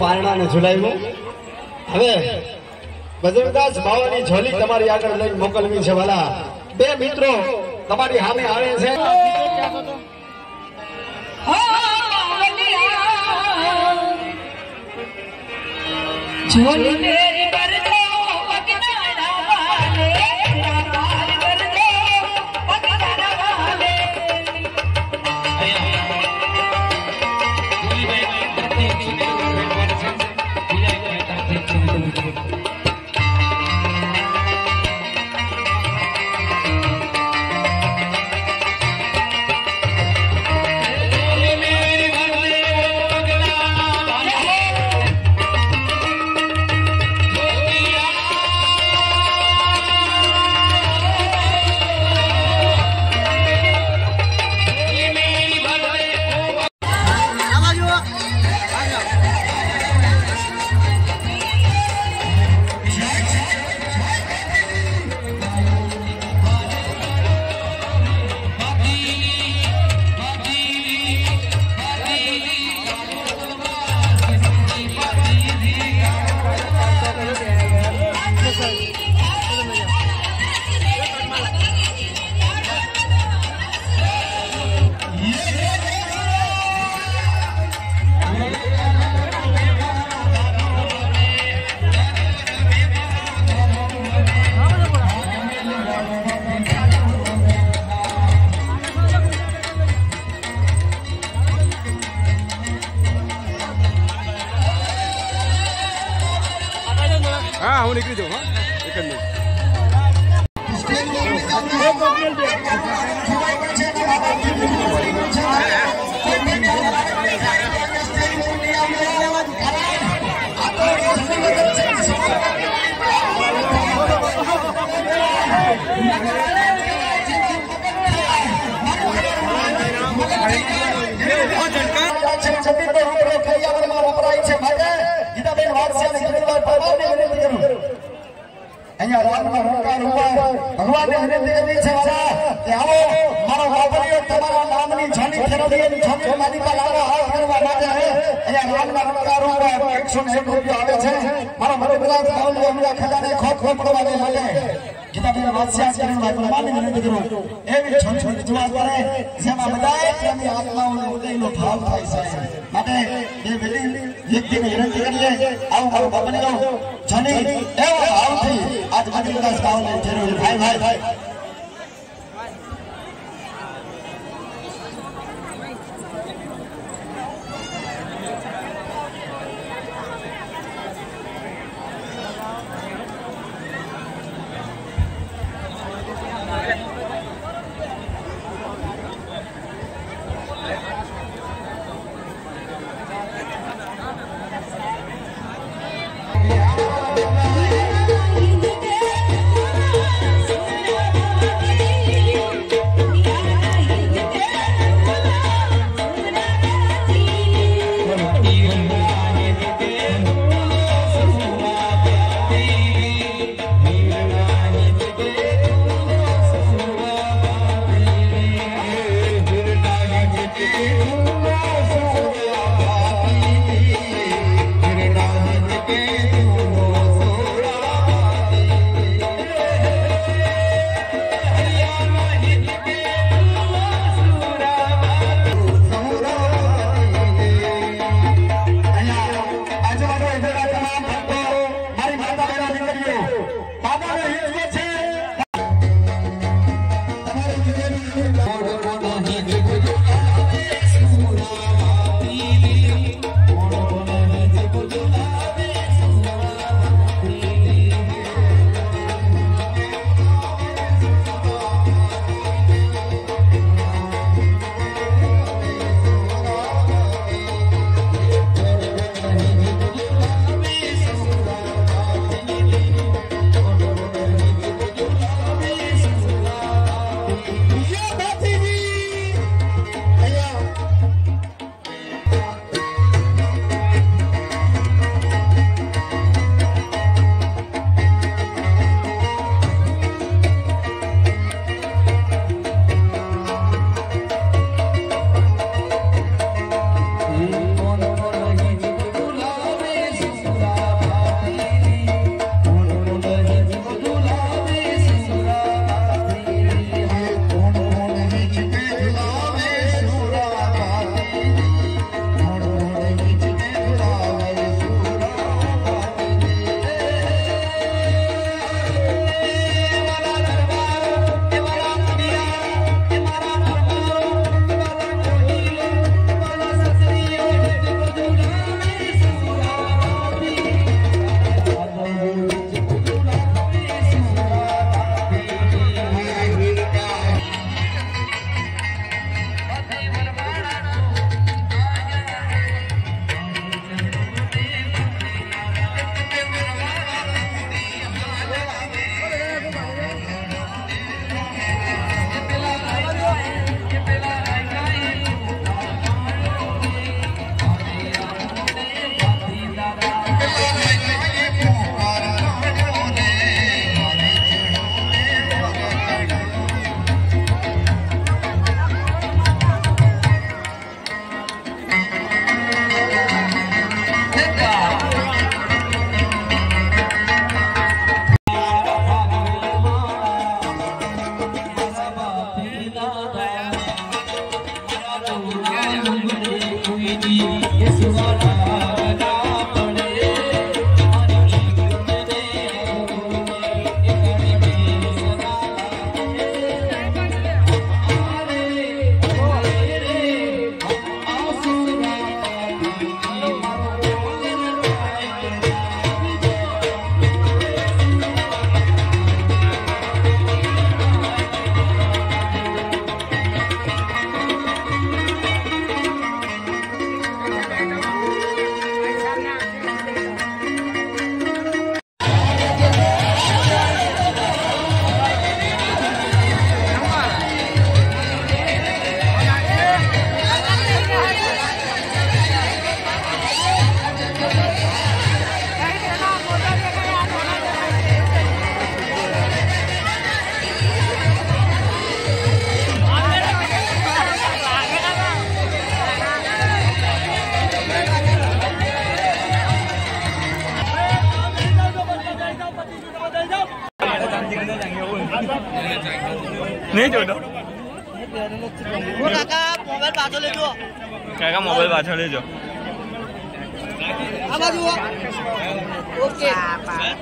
પારણાને ઝુલાવ્યું। હવે બજરંગદાસ બાવાની ઝોલી તમારી આગળ લઈને મોકલવી છે વાલા। બે મિત્રો તમારી સામે આવે છે। झोली मेरी कर दो पकड़ाना वाले पार कर दो पकड़ाना वाले हाँ હું નીકળી જાઉં। हाँ एक मिनट भगवान ने विनती છે વાલા કે આવો મારો બાપરીઓ તમારા નામની ઝોલી ફેરવીની ઝોલી માલિકા લાવો હાથ કરવા માટે અહીંયા રામના નમકારો 101 રૂપિયા આવે છે મારો મધુરાજ બાવલી હમણાં ખજાને ખોખ પડવા માટે ગીતાબેન વાત્સ્યા કરીને ભગવાનને વિનંતી કરું એવી છોટી રજૂઆત કરે જેમાં બધાય પ્રેમી આત્માઓનો ઉદયનો ભાવ થાય છે માટે એ વેલી વ્યક્તિને વિનંતી કરીએ આવો મારો બાપરીઓ ઝોલી એવો ભાવથી आज मधुदास बावली जरूर भाई भाई Yeah. નહીં જોતો કાકા મોબાઈલ પાછો લેજો કાકા મોબાઈલ પાછળ લેજો આ બાજુ ઓકે હાલો